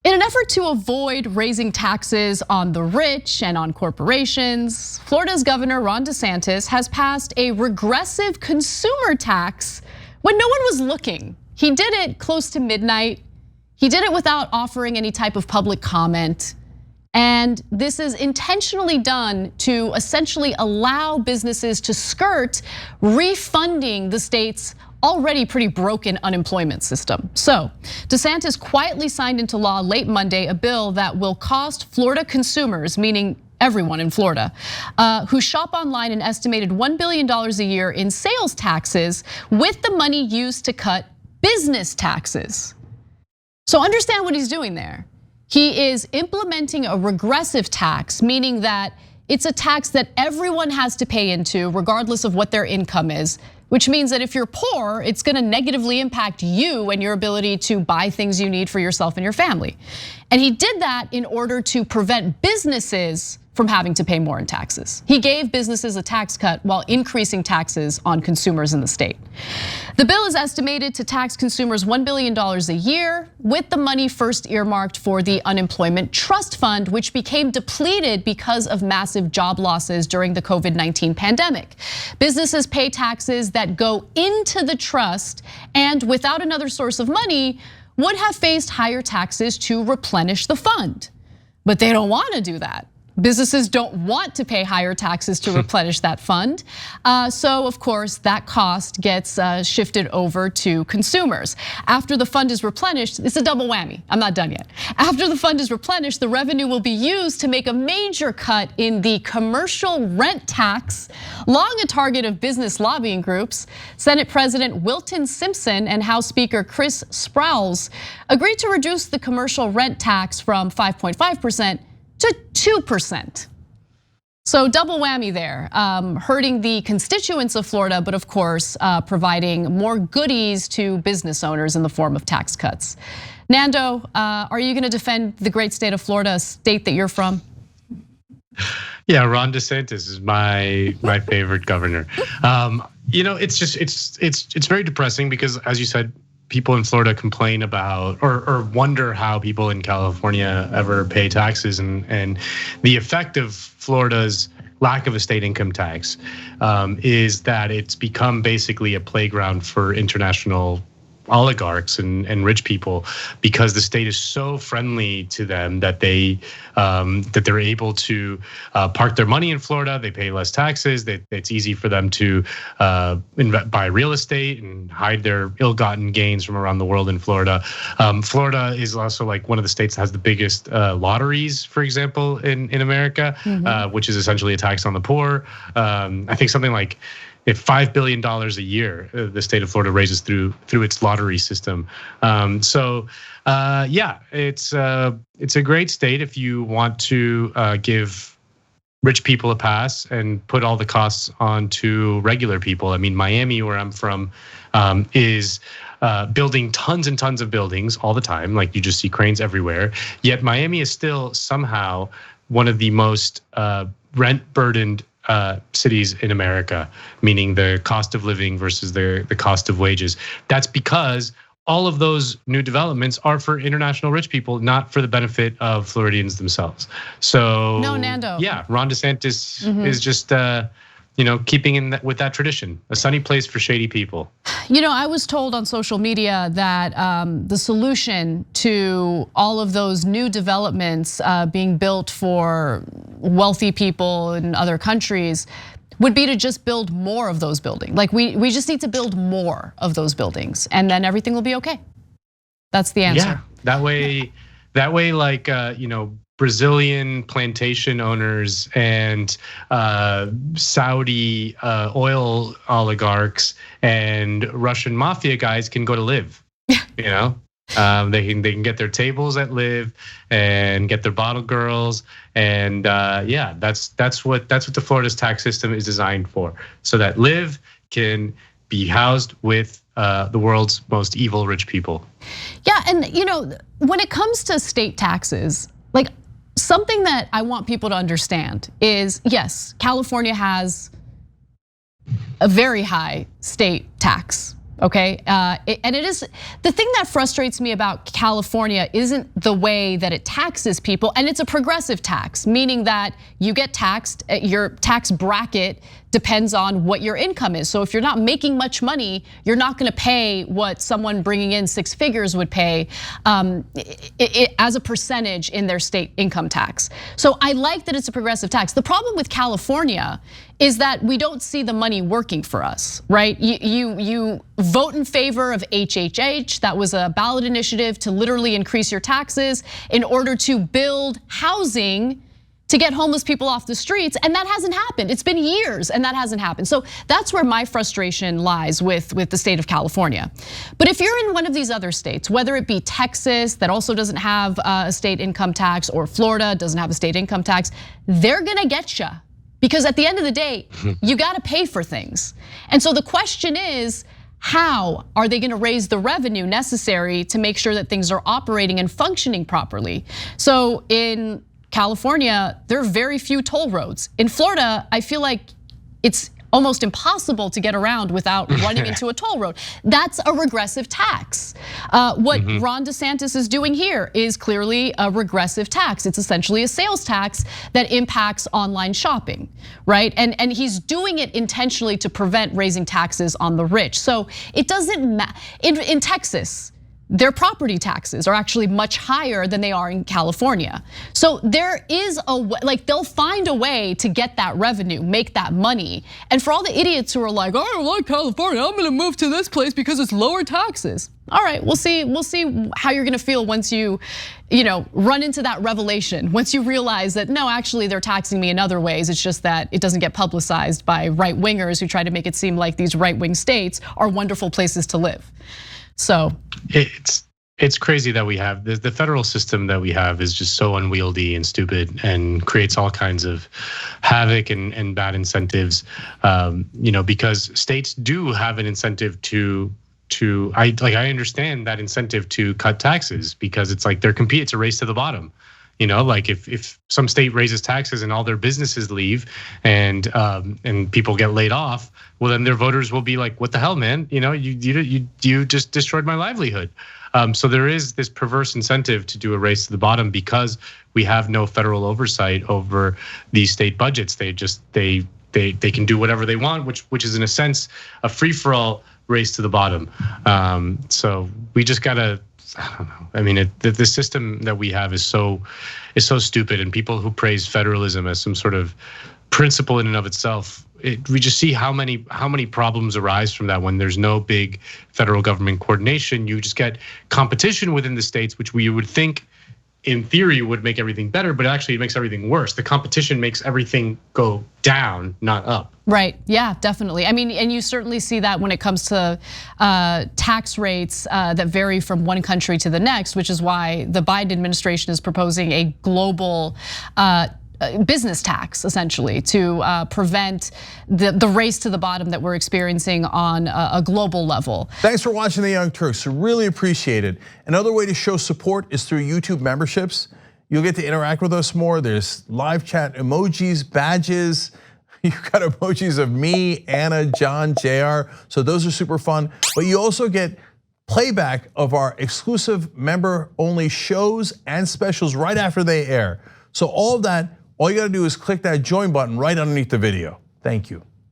In an effort to avoid raising taxes on the rich and on corporations, Florida's Governor Ron DeSantis has passed a regressive consumer tax when no one was looking. He did it close to midnight. He did it without offering any type of public comment. And this is intentionally done to essentially allow businesses to skirt refunding the state's already pretty broken unemployment system. So DeSantis quietly signed into law late Monday a bill that will cost Florida consumers, meaning everyone in Florida, who shop online an estimated $1 billion a year in sales taxes, with the money used to cut business taxes. So understand what he's doing there. He is implementing a regressive tax, meaning that it's a tax that everyone has to pay into regardless of what their income is, which means that if you're poor, it's gonna negatively impact you and your ability to buy things you need for yourself and your family. And he did that in order to prevent businesses from having to pay more in taxes. He gave businesses a tax cut while increasing taxes on consumers in the state. The bill is estimated to tax consumers $1 billion a year, with the money first earmarked for the Unemployment Trust Fund, which became depleted because of massive job losses during the COVID-19 pandemic. Businesses pay taxes that go into the trust, and without another source of money, would have faced higher taxes to replenish the fund. But they don't want to do that. Businesses don't want to pay higher taxes to replenish that fund. So of course, that cost gets shifted over to consumers. After the fund is replenished, it's a double whammy. I'm not done yet. After the fund is replenished, the revenue will be used to make a major cut in the commercial rent tax, long a target of business lobbying groups. Senate President Wilton Simpson and House Speaker Chris Sprowls agreed to reduce the commercial rent tax from 5.5% to 2%. So double whammy there, hurting the constituents of Florida, but of course, providing more goodies to business owners in the form of tax cuts. Nando, are you gonna defend the great state of Florida, a state that you're from? Yeah, Ron DeSantis is my favorite governor. It's very depressing because, as you said, people in Florida complain about or wonder how people in California ever pay taxes, and the effect of Florida's lack of a state income tax is that it's become basically a playground for international oligarchs and rich people, because the state is so friendly to them that they're able to park their money in Florida. They pay less taxes. It's easy for them to buy real estate and hide their ill-gotten gains from around the world in Florida. Florida is also like one of the states that has the biggest lotteries, for example, in America, which is essentially a tax on the poor. I think something like $5 billion a year the state of Florida raises through its lottery system. Yeah, it's a great state if you want to give rich people a pass and put all the costs onto regular people. I mean, Miami, where I'm from, is building tons and tons of buildings all the time. Like, you just see cranes everywhere. Yet Miami is still somehow one of the most rent burdened cities in America, meaning the cost of living versus the cost of wages. That's because all of those new developments are for international rich people, not for the benefit of Floridians themselves. So no, Nando. Yeah, Ron DeSantis is just keeping with that tradition, a sunny place for shady people. I was told on social media that the solution to all of those new developments being built for wealthy people in other countries would be to just build more of those buildings. Like, we just need to build more of those buildings, and then everything will be okay. That's the answer. Yeah, that way, like Brazilian plantation owners and Saudi oil oligarchs and Russian mafia guys can go to live. They can get their tables at Live and get their bottle girls, and yeah, that's what the Florida's tax system is designed for, so that Live can be housed with the world's most evil rich people. Yeah, and when it comes to state taxes, like, something that I want people to understand is, yes, California has a very high state tax. Okay, and it is the thing that frustrates me about California isn't the way that it taxes people, and it's a progressive tax, meaning that you get taxed, your tax bracket depends on what your income is. So if you're not making much money, you're not gonna pay what someone bringing in 6 figures would pay as a percentage in their state income tax. So I like that it's a progressive tax. The problem with California is that we don't see the money working for us, right? You vote in favor of HHH. That was a ballot initiative to literally increase your taxes in order to build housing to get homeless people off the streets, and that hasn't happened. It's been years and that hasn't happened. So that's where my frustration lies with the state of California. But if you're in one of these other states, whether it be Texas that also doesn't have a state income tax, or Florida doesn't have a state income tax, they're gonna get you. Because at the end of the day, you gotta pay for things. And so the question is, how are they gonna raise the revenue necessary to make sure that things are operating and functioning properly? So in California, there are very few toll roads. In Florida, I feel like it's almost impossible to get around without running into a toll road. That's a regressive tax. What Ron DeSantis is doing here is clearly a regressive tax. It's essentially a sales tax that impacts online shopping, right? And he's doing it intentionally to prevent raising taxes on the rich. So it doesn't matter. In Texas, their property taxes are actually much higher than they are in California. So there is a way, like they'll find a way to get that revenue, make that money. And for all the idiots who are like, oh, I don't like California, I'm gonna move to this place because it's lower taxes. All right, we'll see how you're gonna feel once you run into that revelation, once you realize that no, actually they're taxing me in other ways. It's just that it doesn't get publicized by right wingers who try to make it seem like these right wing states are wonderful places to live. So it's crazy that we have the federal system that we have is just so unwieldy and stupid and creates all kinds of havoc and bad incentives. Because states do have an incentive I understand that incentive to cut taxes because it's like it's a race to the bottom. Like if some state raises taxes and all their businesses leave and people get laid off, well then their voters will be like, what the hell, man? You just destroyed my livelihood. So there is this perverse incentive to do a race to the bottom because we have no federal oversight over these state budgets. They can do whatever they want, which is in a sense a free-for-all race to the bottom. So we just gotta. I don't know. I mean, the system that we have is so stupid, and people who praise federalism as some sort of principle in and of itself, we just see how many problems arise from that when there's no big federal government coordination. You just get competition within the states, which we would think, in theory, would make everything better, but actually it makes everything worse. The competition makes everything go down, not up. Right, yeah, definitely. I mean, and you certainly see that when it comes to tax rates that vary from one country to the next, which is why the Biden administration is proposing a global business tax, essentially, to prevent the race to the bottom that we're experiencing on a global level. Thanks for watching The Young Turks, really appreciate it. Another way to show support is through YouTube memberships. You'll get to interact with us more. There's live chat emojis, badges. You've got emojis of me, Anna, John, JR. So those are super fun. But you also get playback of our exclusive member-only shows and specials right after they air. So all of that, all you gotta do is click that join button right underneath the video. Thank you.